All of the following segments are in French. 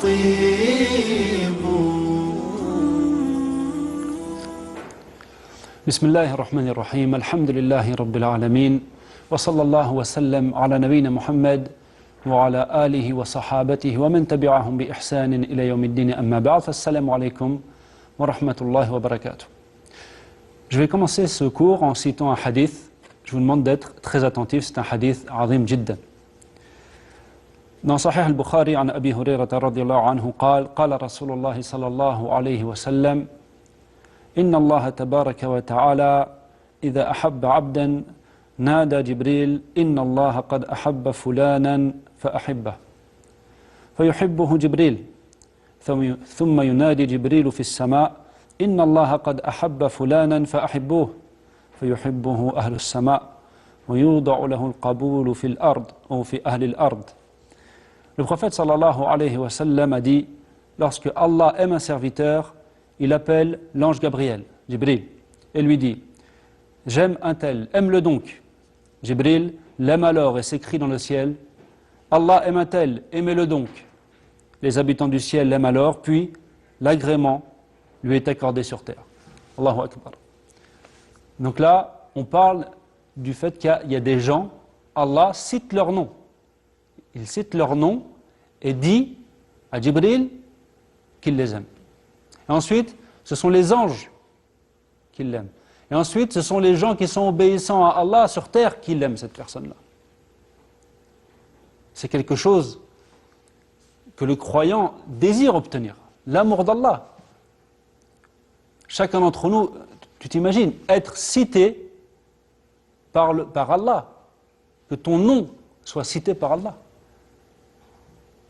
طيب. بسم الله الرحمن الرحيم. الحمد لله رب العالمين وصلى الله وسلم على نبينا محمد وعلى آله وصحابته ومن تبعهم بإحسان إلى يوم الدين أما بعد فالسلام عليكم ورحمة الله وبركاته. Je vais commencer ce cours en citant un hadith. Je vous demande d'être très attentif, c'est un hadith azim jiddan. Dans Sahih al-Bukhari, عن أبي هريرة رضي الله عنه قال قال رسول الله صلى الله عليه وسلم إن الله تبارك وتعالى إذا أحب عبدا نادى جبريل إن الله قد أحب فلانا فأحبه فيحبه جبريل ثم ينادي جبريل في السماء إن الله قد أحب فلانا فأحبوه فيحبه أهل السماء ويوضع له القبول في الأرض أو في أهل الأرض. Le prophète sallallahu alayhi wa sallam a dit, lorsque Allah aime un serviteur, il appelle l'ange Gabriel, Jibril, et lui dit, j'aime un tel, aime-le donc. Jibril l'aime alors et s'écrie dans le ciel, Allah aime un tel, aimez-le donc. Les habitants du ciel l'aiment alors, puis l'agrément lui est accordé sur terre. Allahu Akbar. Donc là, on parle du fait qu'il y a des gens, Allah cite leur nom. Il cite leur nom et dit à Jibril qu'il les aime. Et ensuite, ce sont les anges qui l'aiment. Et ensuite, ce sont les gens qui sont obéissants à Allah sur terre qui l'aiment, cette personne-là. C'est quelque chose que le croyant désire obtenir. L'amour d'Allah. Chacun d'entre nous, tu t'imagines, être cité par Allah. Que ton nom soit cité par Allah.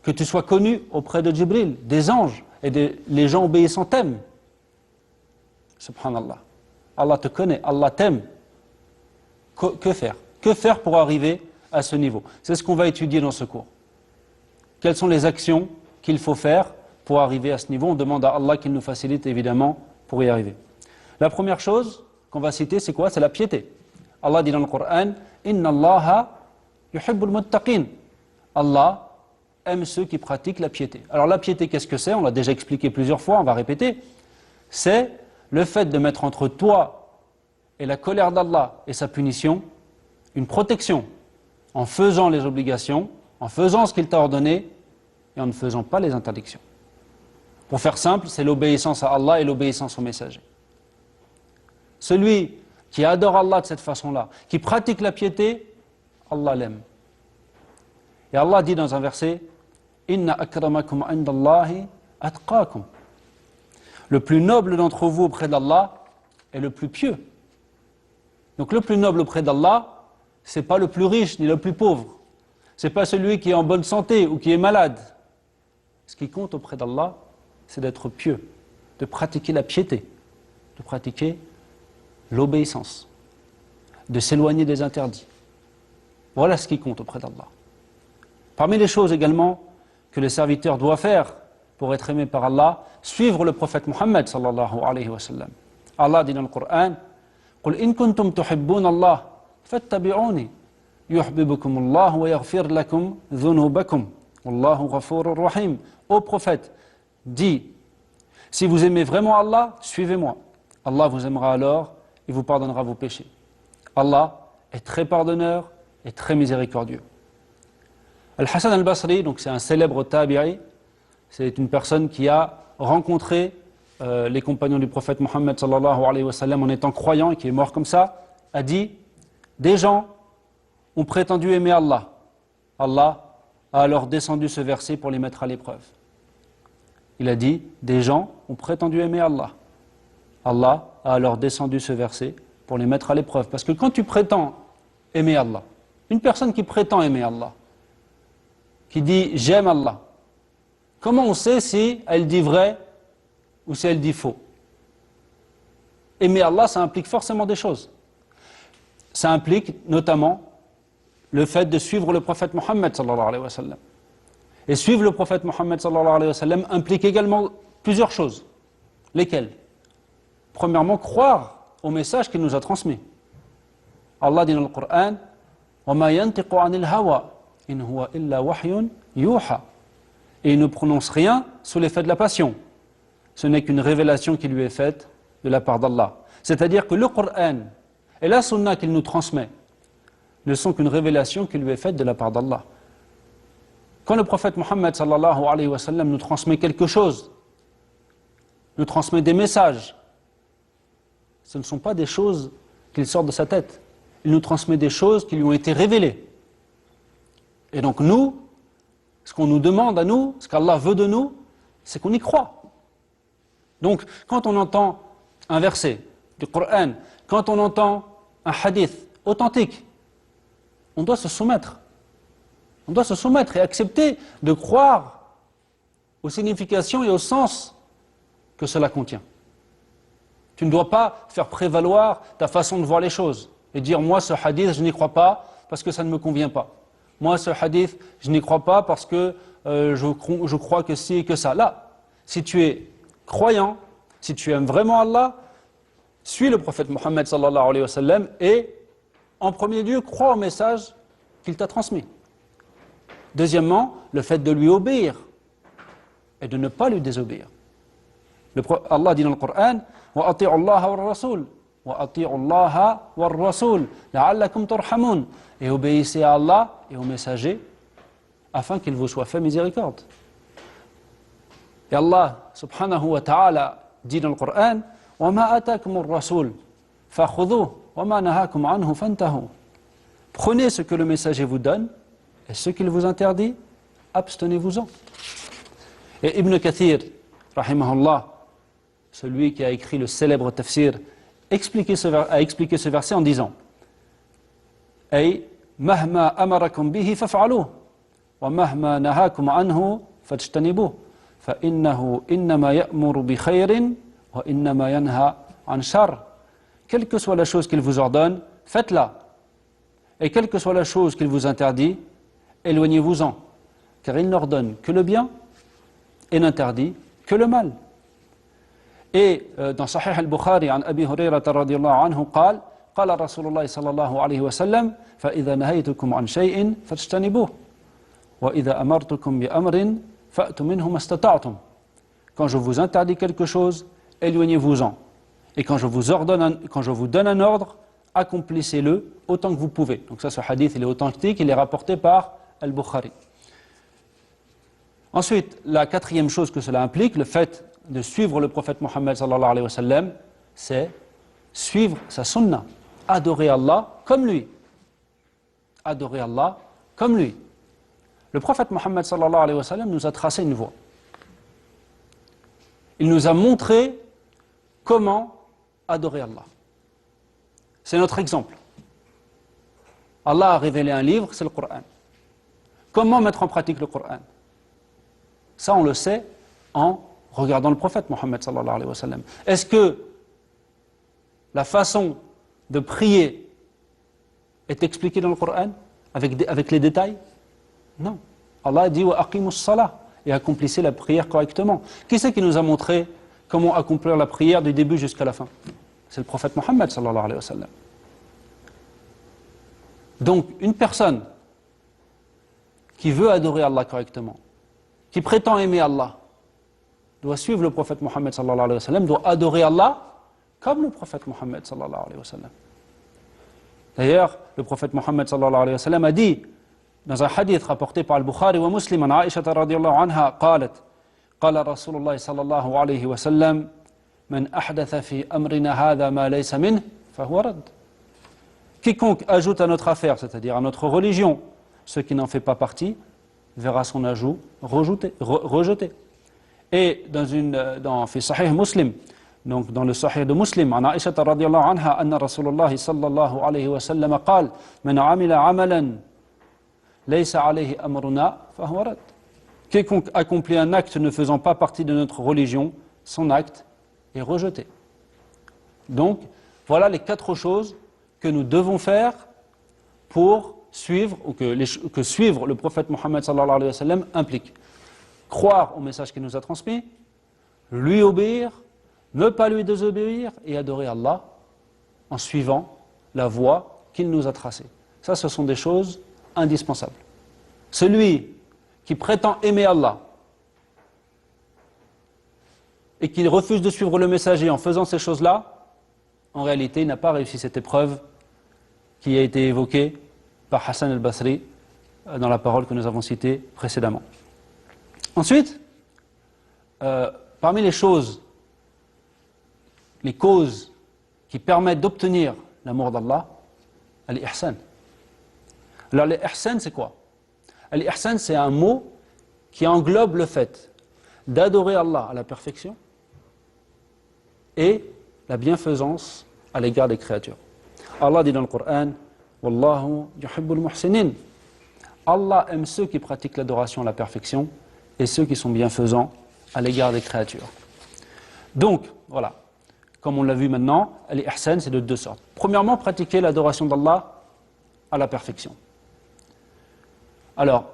Que tu sois connu auprès de Jibril, des anges, et les gens obéissants t'aiment. Subhanallah. Allah te connaît, Allah t'aime. Que faire? Que faire pour arriver à ce niveau? C'est ce qu'on va étudier dans ce cours. Quelles sont les actions qu'il faut faire pour arriver à ce niveau? On demande à Allah qu'il nous facilite évidemment pour y arriver. La première chose qu'on va citer, c'est quoi? C'est la piété. Allah dit dans le Coran, Inna Allaha yuhibbul muttaqin. Allah aime ceux qui pratiquent la piété. Alors la piété, qu'est-ce que c'est? On l'a déjà expliqué plusieurs fois, on va répéter. C'est le fait de mettre entre toi et la colère d'Allah et sa punition une protection en faisant les obligations, en faisant ce qu'il t'a ordonné et en ne faisant pas les interdictions. Pour faire simple, c'est l'obéissance à Allah et l'obéissance au messager. Celui qui adore Allah de cette façon-là, qui pratique la piété, Allah l'aime. Et Allah dit dans un verset, Inna akramakum indallahi atqakum. Le plus noble d'entre vous auprès d'Allah est le plus pieux. Donc le plus noble auprès d'Allah, c'est pas le plus riche ni le plus pauvre. C'est pas celui qui est en bonne santé ou qui est malade. Ce qui compte auprès d'Allah, c'est d'être pieux, de pratiquer la piété, de pratiquer l'obéissance, de s'éloigner des interdits. Voilà ce qui compte auprès d'Allah. Parmi les choses également que le serviteur doit faire pour être aimé par Allah, suivre le prophète Muhammad sallallahu alayhi wa sallam. Allah dit dans le Coran, قُلْ إِن كُنْتُمْ تُحِبُّونَ اللَّهَ فَاتَّبِعُونِي يُحْبِبُكُمُ اللَّهُ وَيَغْفِرْ لَكُمْ ذُنُوبَكُمْ وَاللَّهُ غَفُورٌ رَحِيمٌ. Ô prophète, dis, si vous aimez vraiment Allah, suivez-moi. Allah vous aimera alors et vous pardonnera vos péchés. Allah est très pardonneur et très miséricordieux. Al-Hassan al-Basri, donc c'est un célèbre tabi'i, c'est une personne qui a rencontré les compagnons du prophète Mohammed sallallahu alayhi wa sallam en étant croyant et qui est mort comme ça, a dit, des gens ont prétendu aimer Allah. Allah a alors descendu ce verset pour les mettre à l'épreuve. Il a dit, des gens ont prétendu aimer Allah. Allah a alors descendu ce verset pour les mettre à l'épreuve. Parce que quand tu prétends aimer Allah, une personne qui prétend aimer Allah, qui dit j'aime Allah, comment on sait si elle dit vrai ou si elle dit faux? Aimer Allah, ça implique forcément des choses. Ça implique notamment le fait de suivre le prophète Mohammed sallallahu alayhi wa sallam. Et suivre le prophète Mohammed sallallahu alayhi wa sallam implique également plusieurs choses. Lesquelles? Premièrement, croire au message qu'il nous a transmis. Allah dit dans le Coran, وَمَا يَنْتِقُ عَنِ الْهَوَى إِنْ هُوَ إِلَّا وَحْيٌ يُوحَى. Et il ne prononce rien sous l'effet de la passion. Ce n'est qu'une révélation qui lui est faite de la part d'Allah. C'est-à-dire que le Coran et la Sunna qu'il nous transmet ne sont qu'une révélation qui lui est faite de la part d'Allah. Quand le prophète Mohammed sallallahu alayhi wa sallam nous transmet quelque chose, nous transmet des messages, ce ne sont pas des choses qu'il sort de sa tête. Il nous transmet des choses qui lui ont été révélées. Et donc nous, ce qu'on nous demande à nous, ce qu'Allah veut de nous, c'est qu'on y croit. Donc quand on entend un verset du Coran, quand on entend un hadith authentique, on doit se soumettre. On doit se soumettre et accepter de croire aux significations et au sens que cela contient. Tu ne dois pas faire prévaloir ta façon de voir les choses et dire moi ce hadith je n'y crois pas parce que ça ne me convient pas. Moi ce hadith je n'y crois pas parce que je crois que ci et que ça. Là, si tu es croyant, si tu aimes vraiment Allah, suis le prophète Mohammed sallallahu alayhi wa sallam et en premier lieu crois au message qu'il t'a transmis. Deuxièmement, le fait de lui obéir et de ne pas lui désobéir. Allah dit dans le Coran وَأَطِيعُوا اللَّهَ وَالرَّسُولَ وَأَطِيعُوا اللَّهَ وَالرَّسُولَ لَعَلَّكُمْ تُرْحَمُونَ. Et obéissez à Allah et aux messagers afin qu'il vous soit fait miséricorde. Et Allah subhanahu wa ta'ala dit dans le Coran وَمَا أَتَاكُمُ الرَّسُولُ فَخُذُوهُ وَمَا نَهَاكُمْ عَنْهُ فَانْتَهُوا. Prenez ce que le messager vous donne et ce qu'il vous interdit, abstenez-vous-en. Et Ibn Kathir, rahimahullah, celui qui a écrit le célèbre tafsir, a expliqué ce verset en disant Ay mahma amarakum bihi faf'aluh wa mahma nahakum anhu fajtanibuh fa innahu innama ya'muru bi khayrin wa innama yanha an shar. Quelle que soit la chose qu'il vous ordonne, faites-la. Et quelle que soit la chose qu'il vous interdit, éloignez-vous-en. Car il n'ordonne que le bien et n'interdit que le mal. Et dans Sahih al-Bukhari, عن أبي هريرة رضي الله عنه قال قال رسول الله صلى الله عليه وسلم فإذا نهيتكم عن شيء فاجتنبوه وإذا أمرتكم بأمر فأتوا منه ما استطعتم. Quand je vous interdis quelque chose, éloignez-vous-en. Et quand je vous donne un ordre, accomplissez-le autant que vous pouvez. Donc ça, ce hadith, il est authentique, il est rapporté par al-Bukhari. Ensuite, la quatrième chose que cela implique, le fait de suivre le prophète Mohammed sallallahu alayhi wa sallam, c'est suivre sa sunna, adorer Allah comme lui. Adorer Allah comme lui. Le prophète Mohammed sallallahu alayhi wa sallam nous a tracé une voie. Il nous a montré comment adorer Allah. C'est notre exemple. Allah a révélé un livre, c'est le Coran. Comment mettre en pratique le Coran? Ça, on le sait en regardant le prophète Mohammed sallallahu alayhi wa sallam. Est-ce que la façon de prier est expliquée dans le Coran avec les détails? Non. Allah a dit wa aqimus salah et accomplissez la prière correctement. Qui c'est qui nous a montré comment accomplir la prière du début jusqu'à la fin? C'est le prophète Mohammed sallallahu alayhi wa sallam. Donc, une personne qui veut adorer Allah correctement, qui prétend aimer Allah, doit suivre le prophète Mohammed sallallahu alayhi wa sallam, doit adorer Allah comme le prophète Mohammed sallallahu alayhi wa sallam. D'ailleurs, le prophète Mohammed sallallahu alayhi wa sallam a dit, dans un hadith rapporté par al-Bukhari wa Muslim, an Aisha radiyallahu anha, قالت قال رسول الله صلى الله عليه وسلم من أحدث في أمرنا هذا ما ليس منه فهو رد. Quiconque ajoute à notre affaire, c'est-à-dire à notre religion, ce qui n'en fait pas partie, verra son ajout rejeté. Et dans Sahih Muslim, donc dans le Sahih de Muslim, عن عائشة رضي الله عنها أن رسول الله صلى الله عليه وسلم قال من عمل عملا ليس عليه أمرنا فهو رد. Quiconque accomplit un acte ne faisant pas partie de notre religion, son acte est rejeté. Donc, voilà les 4 choses que nous devons faire pour suivre, ou que suivre le prophète Mohammed sallallahu alayhi wa sallam implique. Croire au message qu'il nous a transmis, lui obéir, ne pas lui désobéir et adorer Allah en suivant la voie qu'il nous a tracée. Ça, ce sont des choses indispensables. Celui qui prétend aimer Allah et qu'il refuse de suivre le messager en faisant ces choses-là, en réalité, il n'a pas réussi cette épreuve qui a été évoquée par Hassan al-Basri dans la parole que nous avons citée précédemment. Ensuite, parmi les choses, les causes qui permettent d'obtenir l'amour d'Allah, al-ihsan. Alors l'ihsan, c'est quoi? Al-ihsan, c'est un mot qui englobe le fait d'adorer Allah à la perfection et la bienfaisance à l'égard des créatures. Allah dit dans le Coran, Wallahu yuhibbul muhsinin. Allah aime ceux qui pratiquent l'adoration à la perfection et ceux qui sont bienfaisants à l'égard des créatures. Donc, voilà, comme on l'a vu maintenant, l'ihsan, c'est de deux sortes. Premièrement, pratiquer l'adoration d'Allah à la perfection. Alors,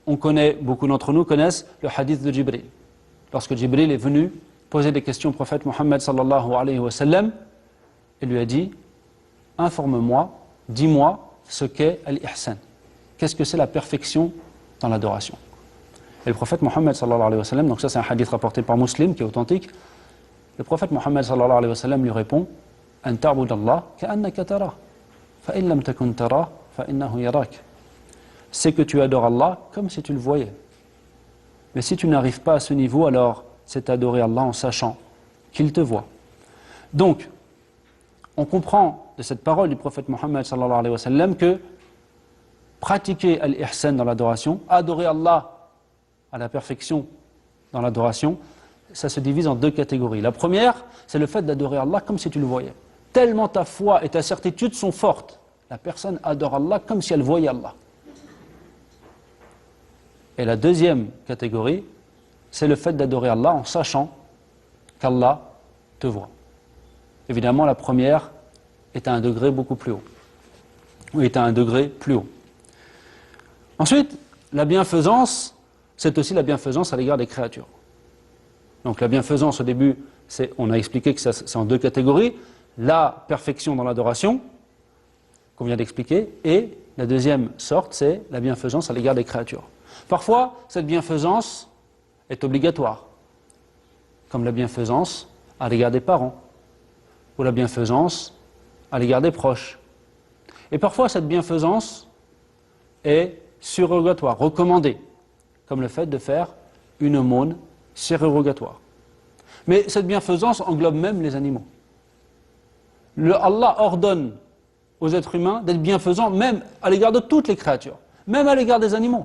beaucoup d'entre nous connaissent le hadith de Jibril. Lorsque Jibril est venu poser des questions au prophète Mohammed sallallahu alayhi wa sallam, il lui a dit, informe-moi, dis-moi ce qu'est l'ihsan. Qu'est-ce que c'est la perfection dans l'adoration? Et le prophète Mohammed sallallahu alayhi wa sallam, donc ça c'est un hadith rapporté par Muslim qui est authentique, le prophète Mohammed sallallahu alayhi wa sallam lui répond, An ta'bud Allah ka'annaka tarah, fa in lam takun tarah, fa innahu yarak. C'est que tu adores Allah comme si tu le voyais. Mais si tu n'arrives pas à ce niveau, alors c'est adorer Allah en sachant qu'il te voit. Donc, on comprend de cette parole du prophète Mohammed sallallahu alayhi wa sallam que pratiquer al-ihsan dans l'adoration, adorer Allah à la perfection dans l'adoration, ça se divise en deux catégories. La première, c'est le fait d'adorer Allah comme si tu le voyais. Tellement ta foi et ta certitude sont fortes, la personne adore Allah comme si elle voyait Allah. Et la deuxième catégorie, c'est le fait d'adorer Allah en sachant qu'Allah te voit. Évidemment, la première est à un degré beaucoup plus haut. Ou est à un degré plus haut. Ensuite, la bienfaisance, c'est aussi la bienfaisance à l'égard des créatures. Donc la bienfaisance au début, on a expliqué que c'est en deux catégories. La perfection dans l'adoration, qu'on vient d'expliquer, et la deuxième sorte, c'est la bienfaisance à l'égard des créatures. Parfois, cette bienfaisance est obligatoire, comme la bienfaisance à l'égard des parents, ou la bienfaisance à l'égard des proches. Et parfois, cette bienfaisance est surrogatoire, recommandée, comme le fait de faire une aumône surrogatoire. Mais cette bienfaisance englobe même les animaux. Allah ordonne aux êtres humains d'être bienfaisants même à l'égard de toutes les créatures, même à l'égard des animaux.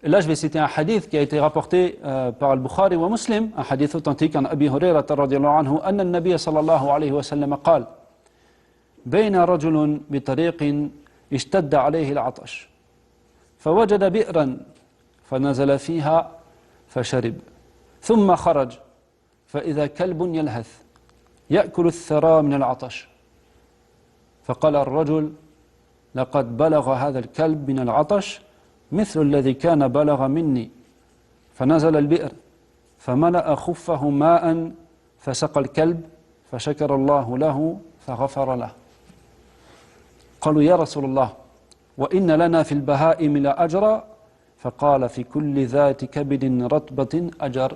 Et là, je vais citer un hadith qui a été rapporté par Al-Bukhari wa Muslim, un hadith authentique en Abi Hurayrata radiyallahu anhu, أن النبي صلى الله عليه وسلم قال بين رجل بطريق اشتد عليه العطش فوجد بئرا فنزل فيها فشرب ثم خرج فإذا كلب يلهث يأكل الثرى من العطش فقال الرجل لقد بلغ هذا الكلب من العطش مثل الذي كان بلغ مني فنزل البئر فملأ خفه ماء فسقى الكلب فشكر الله له فغفر له قالوا يا رسول الله وإن لنا في البهائم لأجرا فقال في كل ذات كبد رطبة أجر.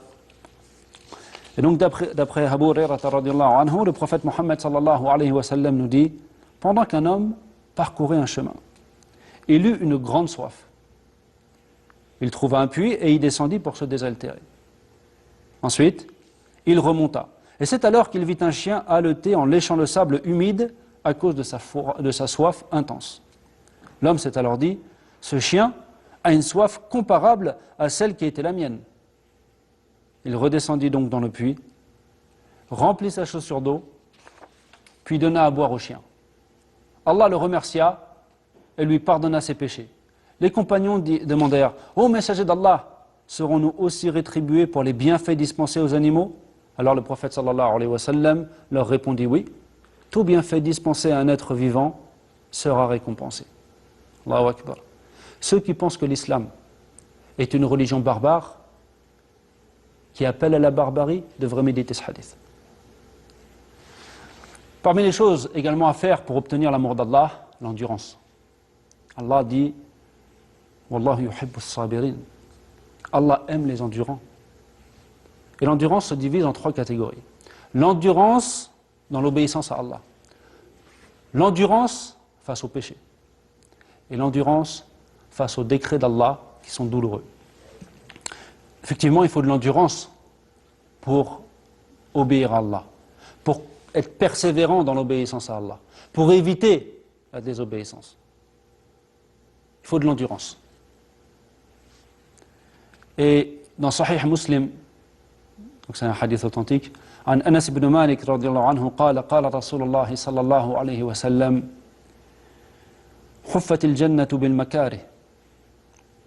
Et donc d'après Abu Hurayrata radiyallahu anhu, le prophète Mohammed sallallahu alayhi wa sallam nous dit, pendant qu'un homme parcourait un chemin, il eut une grande soif. Il trouva un puits et y descendit pour se désaltérer. Ensuite, il remonta. Et c'est alors qu'il vit un chien haleter en léchant le sable humide à cause de sa soif intense. L'homme s'est alors dit, ce chien a une soif comparable à celle qui était la mienne. Il redescendit donc dans le puits, remplit sa chaussure d'eau, puis donna à boire au chien. Allah le remercia et lui pardonna ses péchés. Les compagnons demandèrent, ô messager d'Allah, serons-nous aussi rétribués pour les bienfaits dispensés aux animaux? Alors le prophète sallallahu alayhi wa sallam leur répondit, oui, tout bienfait dispensé à un être vivant sera récompensé. Allahu Akbar. Ceux qui pensent que l'islam est une religion barbare, qui appelle à la barbarie, devraient méditer ce hadith. Parmi les choses également à faire pour obtenir l'amour d'Allah, l'endurance. Allah dit, Wallahu yuhibbu as-sabirin. Allah aime les endurants. Et l'endurance se divise en 3 catégories. L'endurance dans l'obéissance à Allah. L'endurance face au péché. Et l'endurance face aux décrets d'Allah qui sont douloureux. Effectivement, il faut de l'endurance pour obéir à Allah, pour être persévérant dans l'obéissance à Allah, pour éviter la désobéissance. Il faut de l'endurance. Et dans Sahih Muslim, donc c'est un hadith authentique, عن أنس بن مالك رضي الله عنه قال قال رسول الله صلى الله عليه وسلم حفت الجنة بالمكاره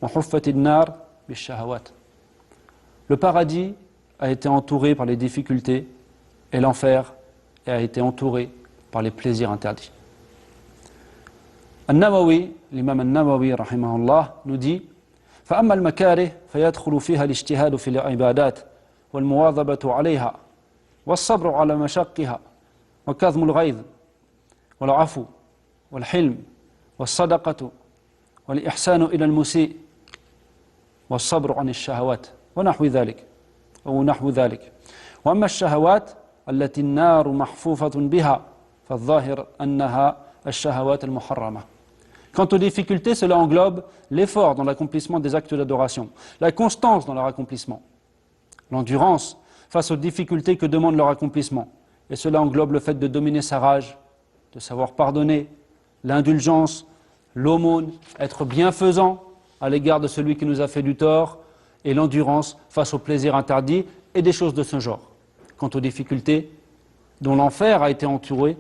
وحفت النار بالشهوات. Le paradis a été entouré par les difficultés et l'enfer a été entouré par les plaisirs interdits. An-Nawawi, l'imam An-Nawawi rahimahullah nous dit فأما المكاره فيدخل فيها الاجتهاد في العبادات والمواظبة عليها والصبر على مشقها وكظم الغيظ والعفو والحلم والصدقة والإحسان إلى المسيء والصبر عن الشهوات ونحو ذلك وأما الشهوات التي النار محفوفة بها فالظاهر أنها الشهوات المحرمة. Quant aux difficultés, cela englobe l'effort dans l'accomplissement des actes d'adoration, la constance dans leur accomplissement, l'endurance face aux difficultés que demande leur accomplissement. Et cela englobe le fait de dominer sa rage, de savoir pardonner, l'indulgence, l'aumône, être bienfaisant à l'égard de celui qui nous a fait du tort, et l'endurance face aux plaisirs interdits et des choses de ce genre. Quant aux difficultés dont l'enfer a été entouré,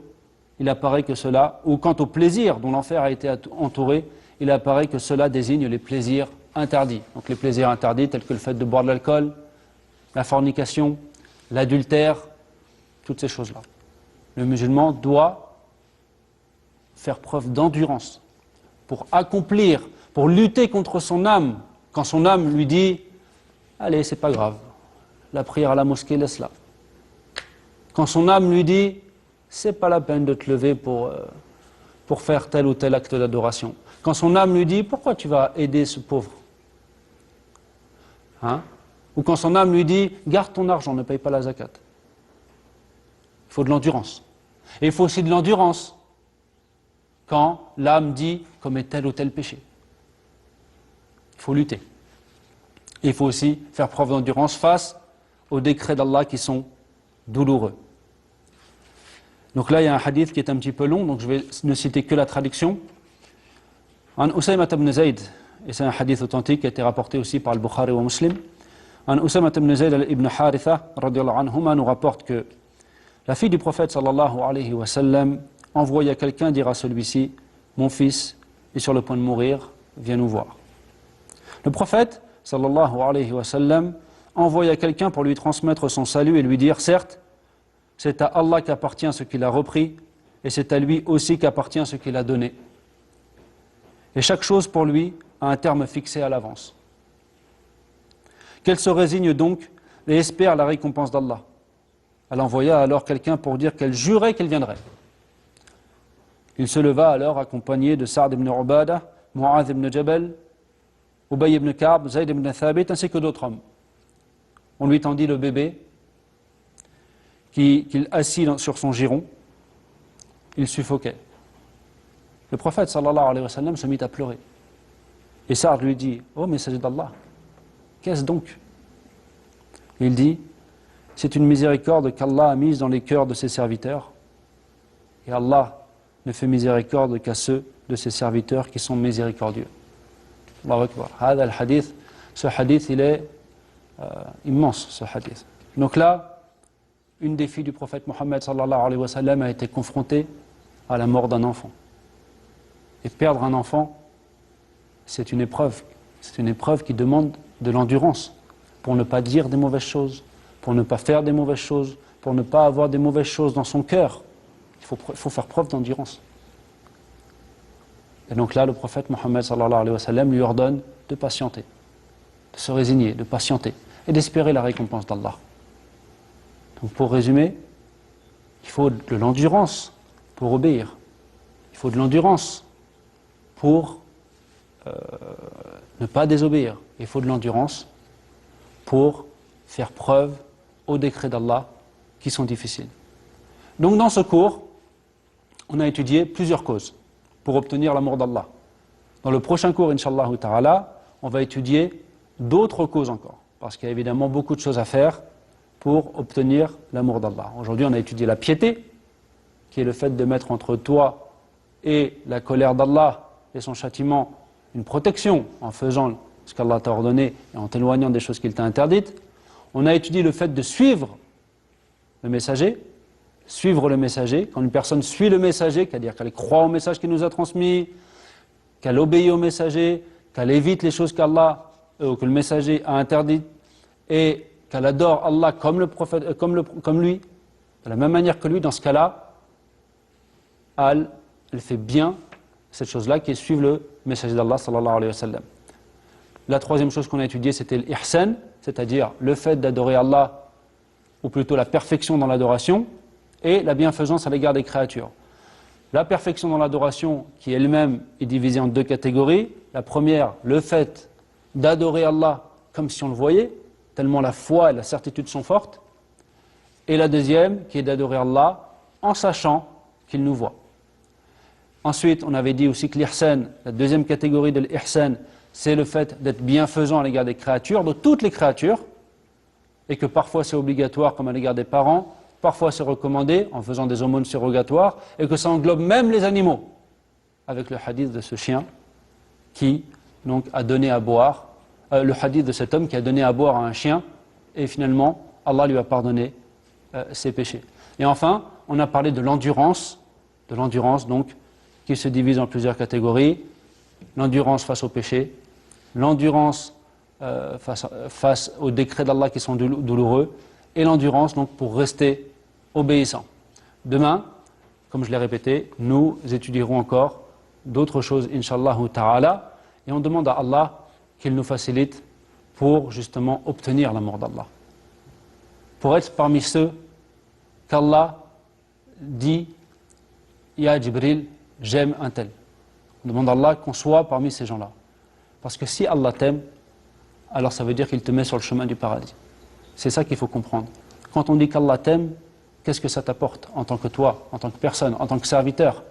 il apparaît que cela, ou quant au plaisir dont l'enfer a été entouré, il apparaît que cela désigne les plaisirs interdits. Donc les plaisirs interdits tels que le fait de boire de l'alcool, la fornication, l'adultère, toutes ces choses-là. Le musulman doit faire preuve d'endurance pour accomplir, pour lutter contre son âme, quand son âme lui dit « Allez, c'est pas grave, la prière à la mosquée, laisse-la ». Quand son âme lui dit « c'est pas la peine de te lever pour faire tel ou tel acte d'adoration. » Quand son âme lui dit « pourquoi tu vas aider ce pauvre ?» Ou quand son âme lui dit « garde ton argent, ne paye pas la zakat ». Il faut de l'endurance. Et il faut aussi de l'endurance quand l'âme dit « commet tel ou tel péché ». Il faut lutter. Et il faut aussi faire preuve d'endurance face aux décrets d'Allah qui sont douloureux. Donc là, il y a un hadith qui est un petit peu long, donc je vais ne citer que la traduction. An Usayma ibn Zayd, et c'est un hadith authentique qui a été rapporté aussi par le Bukhari ou Muslim. An Usayma ibn Zayd ibn Haritha, radiyallahu anhuma, nous rapporte que la fille du prophète sallallahu alayhi wa sallam envoya quelqu'un dire à celui-ci « Mon fils est sur le point de mourir, viens nous voir ». Le prophète sallallahu alayhi wa sallam envoya quelqu'un pour lui transmettre son salut et lui dire « Certes, c'est à Allah qu'appartient ce qu'il a repris, et c'est à lui aussi qu'appartient ce qu'il a donné. Et chaque chose pour lui a un terme fixé à l'avance. Qu'elle se résigne donc et espère la récompense d'Allah. Elle envoya alors quelqu'un pour dire qu'elle jurait qu'elle viendrait. Il se leva alors accompagné de Sa'd ibn Ubadah, Mu'adh ibn Jabal, Ubay ibn Ka'b, Zayd ibn Thabit, ainsi que d'autres hommes. On lui tendit le bébé, qu'il assit sur son giron, il suffoquait. Le prophète sallallahu alayhi wa sallam se mit à pleurer. Et Sa'd lui dit « Oh messager d'Allah, qu'est-ce donc ?» Il dit « C'est une miséricorde qu'Allah a mise dans les cœurs de ses serviteurs. Et Allah ne fait miséricorde qu'à ceux de ses serviteurs qui sont miséricordieux. » Allahu Akbar. Hada al-hadith, ce hadith il est immense, ce hadith. Donc là, une des filles du prophète Mohammed sallallahu alayhi wa sallam a été confrontée à la mort d'un enfant. Et perdre un enfant, c'est une épreuve. C'est une épreuve qui demande de l'endurance pour ne pas dire des mauvaises choses, pour ne pas faire des mauvaises choses, pour ne pas avoir des mauvaises choses dans son cœur. Il faut faire preuve d'endurance. Et donc là, le prophète Mohammed sallallahu alayhi wa sallam lui ordonne de patienter, de se résigner, de patienter et d'espérer la récompense d'Allah. Donc pour résumer, il faut de l'endurance pour obéir. Il faut de l'endurance pour ne pas désobéir. Il faut de l'endurance pour faire preuve aux décrets d'Allah qui sont difficiles. Donc dans ce cours, on a étudié plusieurs causes pour obtenir l'amour d'Allah. Dans le prochain cours, Inch'Allah Ta'ala, on va étudier d'autres causes encore, parce qu'il y a évidemment beaucoup de choses à faire pour obtenir l'amour d'Allah. Aujourd'hui, on a étudié la piété, qui est le fait de mettre entre toi et la colère d'Allah et son châtiment une protection en faisant ce qu'Allah t'a ordonné et en t'éloignant des choses qu'il t'a interdites. On a étudié le fait de suivre le messager. Suivre le messager, quand une personne suit le messager, c'est-à-dire qu'elle croit au message qu'il nous a transmis, qu'elle obéit au messager, qu'elle évite les choses que le messager a interdites et qu'elle adore Allah comme lui, de la même manière que lui, dans ce cas-là, elle fait bien cette chose-là qui est suivre le messager d'Allah sallallahu alayhi wa sallam. La troisième chose qu'on a étudiée, c'était l'ihsan, c'est-à-dire le fait d'adorer Allah, ou plutôt la perfection dans l'adoration, et la bienfaisance à l'égard des créatures. La perfection dans l'adoration, qui elle-même est divisée en deux catégories. La première, le fait d'adorer Allah comme si on le voyait, tellement la foi et la certitude sont fortes. Et la deuxième, qui est d'adorer Allah en sachant qu'il nous voit. Ensuite, on avait dit aussi que l'ihsan, la deuxième catégorie de l'ihsan, c'est le fait d'être bienfaisant à l'égard des créatures, de toutes les créatures, et que parfois c'est obligatoire comme à l'égard des parents, parfois c'est recommandé en faisant des aumônes surrogatoires, et que ça englobe même les animaux, avec le hadith de ce chien qui donc a donné à boire, le hadith de cet homme qui a donné à boire à un chien, et finalement Allah lui a pardonné ses péchés. Et enfin, on a parlé de l'endurance donc qui se divise en plusieurs catégories: l'endurance face au péché, l'endurance face aux décrets d'Allah qui sont douloureux, et l'endurance donc pour rester obéissant. Demain, comme je l'ai répété, nous étudierons encore d'autres choses, Inch'Allah Ta'ala, et on demande à Allah qu'il nous facilite pour justement obtenir l'amour d'Allah. Pour être parmi ceux qu'Allah dit: Ya Jibril, j'aime un tel. On demande à Allah qu'on soit parmi ces gens-là. Parce que si Allah t'aime, alors ça veut dire qu'il te met sur le chemin du paradis. C'est ça qu'il faut comprendre. Quand on dit qu'Allah t'aime, qu'est-ce que ça t'apporte en tant que toi, en tant que personne, en tant que serviteur?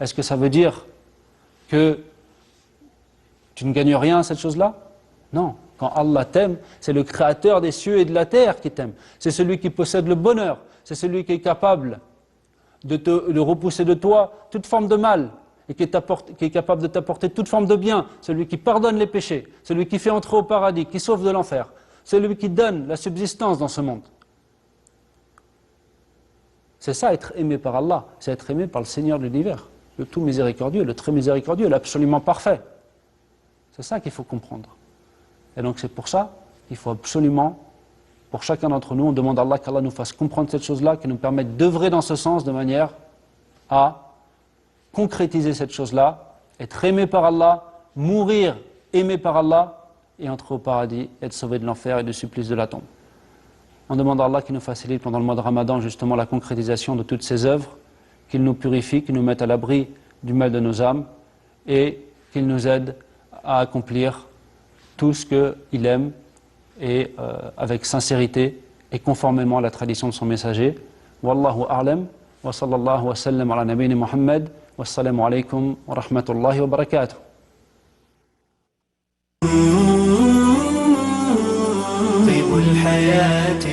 Est-ce que ça veut dire que tu ne gagnes rien à cette chose-là? Non. Quand Allah t'aime, c'est le créateur des cieux et de la terre qui t'aime. C'est celui qui possède le bonheur. C'est celui qui est capable de repousser de toi toute forme de mal et qui est capable de t'apporter toute forme de bien. Celui qui pardonne les péchés, celui qui fait entrer au paradis, qui sauve de l'enfer. C'est lui qui donne la subsistance dans ce monde. C'est ça, être aimé par Allah. C'est être aimé par le Seigneur de l'univers, le tout miséricordieux, le très miséricordieux, l'absolument parfait. C'est ça qu'il faut comprendre. Et donc c'est pour ça qu'il faut absolument, pour chacun d'entre nous, on demande à Allah qu'Allah nous fasse comprendre cette chose-là, qu'il nous permette d'œuvrer dans ce sens de manière à concrétiser cette chose-là, être aimé par Allah, mourir aimé par Allah, et entrer au paradis, être sauvé de l'enfer et du supplice de la tombe. On demande à Allah qu'il nous facilite pendant le mois de Ramadan justement la concrétisation de toutes ces œuvres, qu'il nous purifie, qu'il nous mette à l'abri du mal de nos âmes et qu'il nous aide à accomplir tout ce qu'il aime et avec sincérité et conformément à la tradition de son messager. Wallahu a'lam wa sallallahu wa sallam ala nabiyina Muhammad wa assalamu alaykum wa rahmatullahi wa barakatuh. طيب الحياة